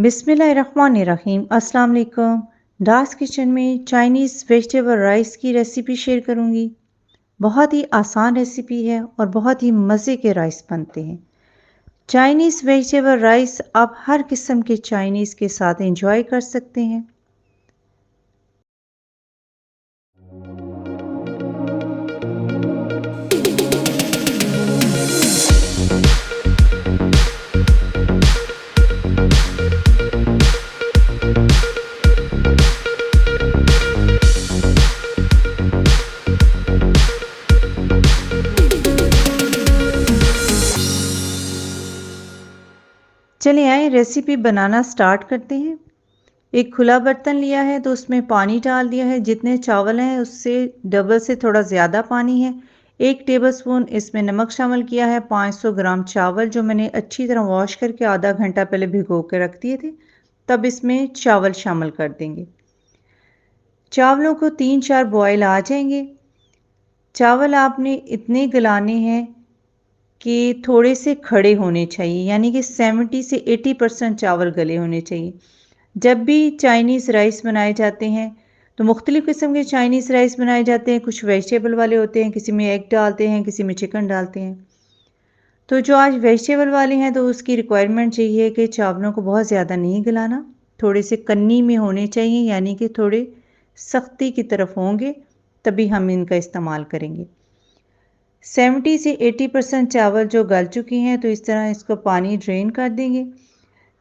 बिस्मिल्लाहिर्रहमानिर्रहीम। अस्सलाम वालेकुम। दास किचन में चाइनीज़ वेजिटेबल राइस की रेसिपी शेयर करूंगी। बहुत ही आसान रेसिपी है और बहुत ही मज़े के राइस बनते हैं। चाइनीज़ वेजिटेबल राइस आप हर किस्म के चाइनीज़ के साथ एंजॉय कर सकते हैं। चलिए आए रेसिपी बनाना स्टार्ट करते हैं। एक खुला बर्तन लिया है तो उसमें पानी डाल दिया है। जितने चावल हैं उससे डबल से थोड़ा ज़्यादा पानी है। 1 टेबलस्पून इसमें नमक शामिल किया है। 500 ग्राम चावल जो मैंने अच्छी तरह वॉश करके आधा घंटा पहले भिगो के रख दिए थे, तब इसमें चावल शामिल कर देंगे। चावलों को 3-4 बॉयल आ जाएंगे। चावल आपने इतने गलाने हैं कि थोड़े से खड़े होने चाहिए, यानी कि 70 से 80% चावल गले होने चाहिए। जब भी चाइनीज़ राइस बनाए जाते हैं तो मुख्तलिफ़ किस्म के चाइनीज़ राइस बनाए जाते हैं। कुछ वेजिटेबल वाले होते हैं, किसी में एग डालते हैं, किसी में चिकन डालते हैं। तो जो आज वेजिटेबल वाले हैं तो उसकी रिक्वायरमेंट यही है कि चावलों को बहुत ज़्यादा नहीं गलाना, थोड़े से कन्नी में होने चाहिए, यानी कि थोड़े सख्ती की तरफ होंगे, तभी हम इनका इस्तेमाल करेंगे। 70 से 80% चावल जो गल चुके हैं तो इस तरह इसको पानी ड्रेन कर देंगे।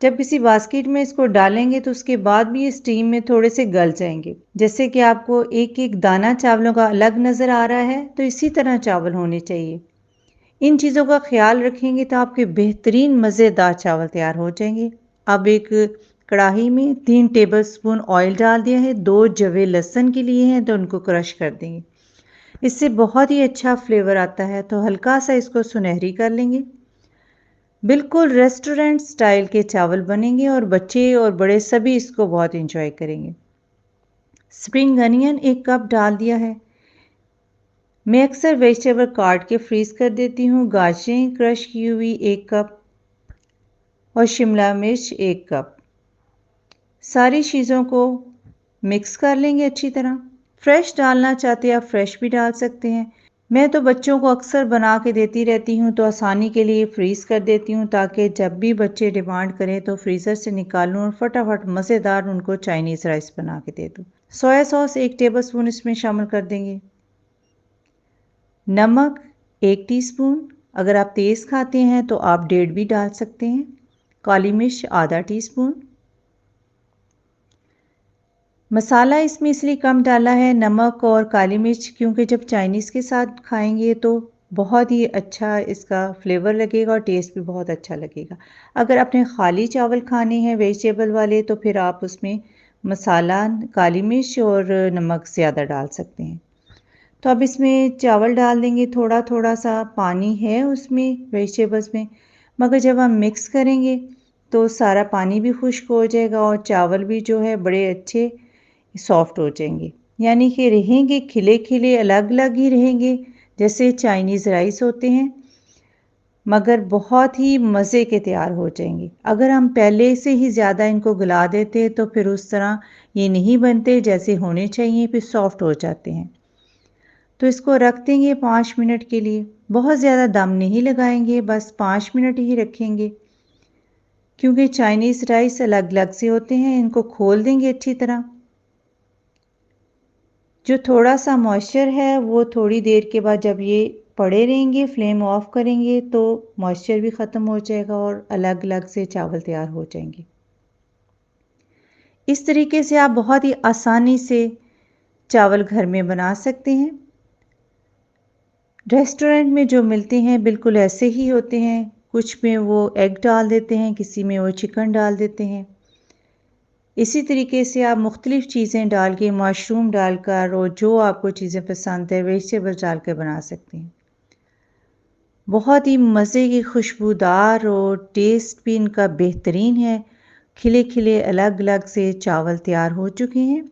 जब किसी बास्केट में इसको डालेंगे तो उसके बाद भी ये स्टीम में थोड़े से गल जाएंगे। जैसे कि आपको एक एक दाना चावलों का अलग नज़र आ रहा है, तो इसी तरह चावल होने चाहिए। इन चीज़ों का ख्याल रखेंगे तो आपके बेहतरीन मज़ेदार चावल तैयार हो जाएंगे। अब एक कढ़ाई में 3 टेबलस्पून ऑयल डाल दिया है। 2 जवे लहसुन के लिए हैं तो उनको क्रश कर देंगे। इससे बहुत ही अच्छा फ्लेवर आता है, तो हल्का सा इसको सुनहरी कर लेंगे। बिल्कुल रेस्टोरेंट स्टाइल के चावल बनेंगे और बच्चे और बड़े सभी इसको बहुत एंजॉय करेंगे। स्प्रिंग अनियन 1 कप डाल दिया है। मैं अक्सर वेजिटेबल काट के फ्रीज कर देती हूँ। गाजरें क्रश की हुई 1 कप और शिमला मिर्च 1 कप। सारी चीज़ों को मिक्स कर लेंगे अच्छी तरह। फ्रेश डालना चाहते हैं आप फ्रेश भी डाल सकते हैं। मैं तो बच्चों को अक्सर बना के देती रहती हूँ, तो आसानी के लिए फ्रीज़ कर देती हूँ ताकि जब भी बच्चे डिमांड करें तो फ्रीज़र से निकालूँ और फटाफट मज़ेदार उनको चाइनीज़ राइस बना के दे दूँ। सोया सॉस 1 टेबलस्पून इसमें शामिल कर देंगे। नमक 1 टीस्पून, अगर आप तेज़ खाते हैं तो आप 1.5 भी डाल सकते हैं। काली मिर्च आधा टीस्पून। मसाला इसमें इसलिए कम डाला है, नमक और काली मिर्च, क्योंकि जब चाइनीज़ के साथ खाएंगे तो बहुत ही अच्छा इसका फ्लेवर लगेगा और टेस्ट भी बहुत अच्छा लगेगा। अगर आपने खाली चावल खाने हैं वेजिटेबल वाले तो फिर आप उसमें मसाला, काली मिर्च और नमक ज़्यादा डाल सकते हैं। तो अब इसमें चावल डाल देंगे। थोड़ा थोड़ा सा पानी है उसमें वेजिटेबल्स में, मगर जब हम मिक्स करेंगे तो सारा पानी भी खुश्क हो जाएगा और चावल भी जो है बड़े अच्छे सॉफ्ट हो जाएंगे, यानी कि रहेंगे खिले खिले, अलग अलग ही रहेंगे जैसे चाइनीज़ राइस होते हैं, मगर बहुत ही मज़े के तैयार हो जाएंगे। अगर हम पहले से ही ज़्यादा इनको गला देते तो फिर उस तरह ये नहीं बनते जैसे होने चाहिए, फिर सॉफ्ट हो जाते हैं। तो इसको रख देंगे 5 मिनट के लिए। बहुत ज़्यादा दम नहीं लगाएंगे, बस 5 मिनट ही रखेंगे, क्योंकि चाइनीज़ राइस अलग अलग से होते हैं। इनको खोल देंगे अच्छी तरह। जो थोड़ा सा मॉइस्चर है वो थोड़ी देर के बाद जब ये पड़े रहेंगे, फ्लेम ऑफ करेंगे तो मॉइस्चर भी ख़त्म हो जाएगा और अलग अलग से चावल तैयार हो जाएंगे। इस तरीके से आप बहुत ही आसानी से चावल घर में बना सकते हैं। रेस्टोरेंट में जो मिलते हैं बिल्कुल ऐसे ही होते हैं। कुछ में वो एग डाल देते हैं, किसी में वो चिकन डाल देते हैं। इसी तरीके से आप मुख्तलिफ़ चीज़ें डाल के, मशरूम डालकर और जो आपको चीज़ें पसंद है वेजिटेबल्स डाल कर बना सकते हैं। बहुत ही मज़े की खुशबूदार और टेस्ट भी इनका बेहतरीन है। खिले खिले अलग अलग से चावल तैयार हो चुके हैं।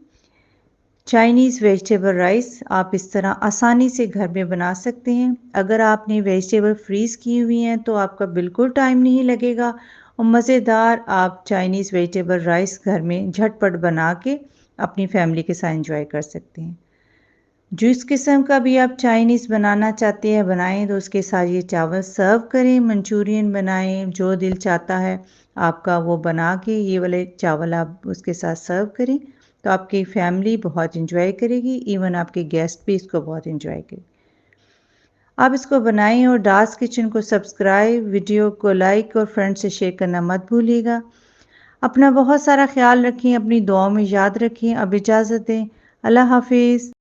चाइनीज़ वेजिटेबल राइस आप इस तरह आसानी से घर में बना सकते हैं। अगर आपने वेजिटेबल फ्रीज़ की हुई हैं तो आपका बिल्कुल टाइम नहीं लगेगा और मज़ेदार आप चाइनीज़ वेजिटेबल राइस घर में झटपट बना के अपनी फैमिली के साथ एंजॉय कर सकते हैं। जिस किस्म का भी आप चाइनीज़ बनाना चाहते हैं बनाएं, तो उसके साथ ये चावल सर्व करें। मंचूरियन बनाएं, जो दिल चाहता है आपका वो बना के ये वाले चावल आप उसके साथ सर्व करें, तो आपकी फैमिली बहुत इंजॉय करेगी। इवन आपके गेस्ट भी इसको बहुत इंजॉय करेंगे। आप इसको बनाएं और दास किचन को सब्सक्राइब, वीडियो को लाइक और फ्रेंड से शेयर करना मत भूलिएगा। अपना बहुत सारा ख्याल रखें, अपनी दुआओं में याद रखें। अब इजाज़त दें। अल्लाह हाफिज़।